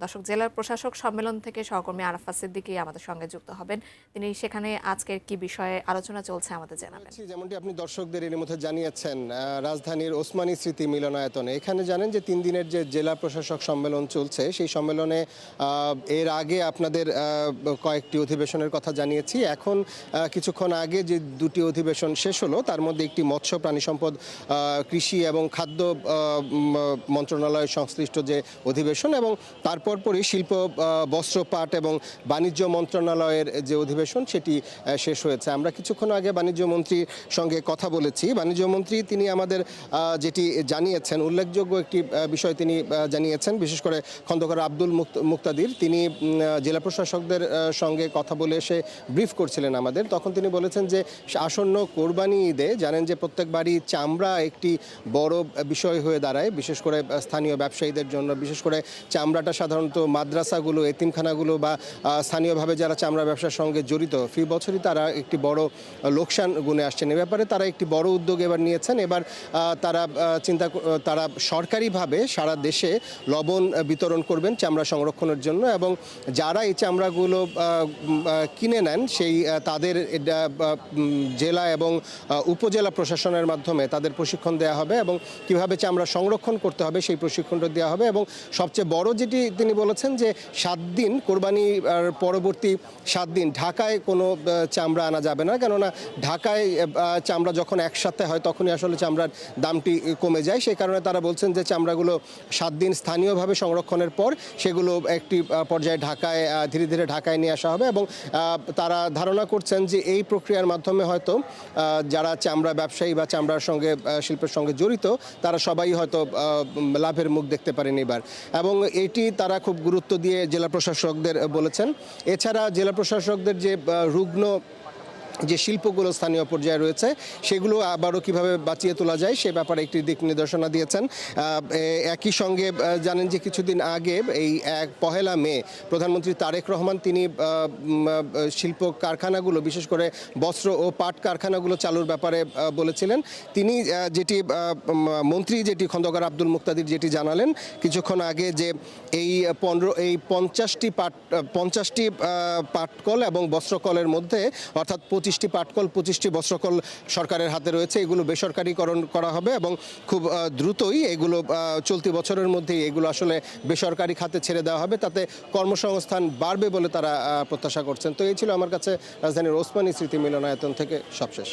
দর্শক, জেলার প্রশাসক সম্মেলন থেকে সহকর্মী আরাফাত সিদ্দিকী আমাদের সঙ্গে যুক্ত হবেন। তিনি সেখানে আজকের কি বিষয়ে আলোচনা চলছে আমাদের জানাবেন। যেমনটি আপনি দর্শকদের এর মধ্যে জানিয়েছেন, রাজধানীর ওসমানী স্মৃতি মিলনায়তনে এখানে জানেন যে 3 দিনের যে জেলা প্রশাসক সম্মেলন চলছে, সেই সম্মেলনে এর আগে আপনাদের কয়েকটি অধিবেশনের কথা জানিয়েছি। এখন কিছুক্ষণ আগে যে 2টি অধিবেশন শেষ হলো, তার মধ্যে একটি মৎস্য প্রাণী সম্পদ কৃষি এবং খাদ্য মন্ত্রণালয় সংশ্লিষ্ট যে অধিবেশন, এবং তারপরই শিল্প বস্ত্র পাট এবং বাণিজ্য মন্ত্রণালয়ের যে অধিবেশন সেটি শেষ হয়েছে। আমরা কিছুক্ষণ আগে বাণিজ্য মন্ত্রীর সঙ্গে কথা বলেছি। বাণিজ্য মন্ত্রী তিনি আমাদের যেটি জানিয়েছেন, উল্লেখযোগ্য একটি বিষয় তিনি জানিয়েছেন, বিশেষ করে খন্দকার আব্দুল মুক্তাদির তিনি জেলা প্রশাসকদের সঙ্গে কথা বলে এসে ব্রিফ করছিলেন আমাদের। তখন তিনি বলেছেন যে আসন্ন কোরবানি ঈদে জানেন যে প্রত্যেকবারই চামড়া একটি বড় বিষয় হয়ে দাঁড়ায়, বিশেষ করে স্থানীয় ব্যবসায়ীদের জন্য। বিশেষ করে চামড়াটা সাধারণত মাদ্রাসাগুলো, এতিমখানাগুলো বা স্থানীয়ভাবে যারা চামড়া ব্যবসার সঙ্গে জড়িত, ফি বছরই তারা একটি বড় লোকসান গুনে আসছেন। এ ব্যাপারে তারা একটি বড় উদ্যোগ এবার নিয়েছেন। এবার তারা সরকারিভাবে সারা দেশে লবণ বিতরণ করবেন চামড়া সংরক্ষণের জন্য, এবং যারা এই চামড়াগুলো কিনে নেন সেই তাদের জেলা এবং উপজেলা প্রশাসনের মাধ্যমে তাদের প্রশিক্ষণ দেওয়া হবে, এবং কিভাবে চামড়া সংরক্ষণ করতে হবে সেই প্রশিক্ষণটা দেওয়া হবে। এবং সবচেয়ে বড় যেটি তিনি বলেছেন যে 7 দিন কোরবানি পরবর্তী 7 দিন ঢাকায় কোনো চামড়া আনা যাবে না, কেননা ঢাকায় চামড়া যখন একসাথে হয় তখনই আসলে চামড়ার দামটি কমে যায়। সেই কারণে তারা বলছেন যে চামড়াগুলো 7 দিন স্থানীয়ভাবে সংরক্ষণের পর সেগুলো একটি পর্যায়ে ঢাকায় ধীরে ধীরে ঢাকায় নিয়ে আসা হবে, এবং তারা ধারণা করছেন যে এই প্রক্রিয়ার মাধ্যমে হয়তো যারা চামড়া ব্যবসায়ী বা চামড়ার সঙ্গে শিল্পের সঙ্গে জড়িত তারা সবাই হয়তো লাভের মুখ দেখতে পারেন এবার, এবং এটি তারা খুব গুরুত্ব দিয়ে জেলা প্রশাসকদের বলেছেন। এছাড়া জেলা প্রশাসকদের যে রুগ্ন যে শিল্পগুলো স্থানীয় পর্যায়ে রয়েছে সেগুলো আবারও কিভাবে বাঁচিয়ে তোলা যায় সে ব্যাপারে একটি দিক নির্দেশনা দিয়েছেন। একই সঙ্গে জানেন যে কিছুদিন আগে এই 1 মে প্রধানমন্ত্রী তারেক রহমান তিনি শিল্প কারখানাগুলো, বিশেষ করে বস্ত্র ও পাট কারখানাগুলো চালুর ব্যাপারে বলেছিলেন। তিনি মন্ত্রী খন্দকার আব্দুল মুক্তাদির যেটি জানালেন কিছুক্ষণ আগে, যে এই 50টি পাটকল এবং বস্ত্রকলের মধ্যে, অর্থাৎ 25টি পাটকল 25টি বস্ত্রকল সরকারের হাতে রয়েছে, এগুলো বেসরকারিকরণ করা হবে, এবং খুব দ্রুতই এগুলো চলতি বছরের মধ্যেই এগুলো আসলে বেসরকারি খাতে ছেড়ে দেওয়া হবে, তাতে কর্মসংস্থান বাড়বে বলে তারা প্রত্যাশা করছেন। তো এই ছিল আমার কাছে রাজধানীর ওসমানী স্মৃতি মিলনায়তন থেকে সবশেষ।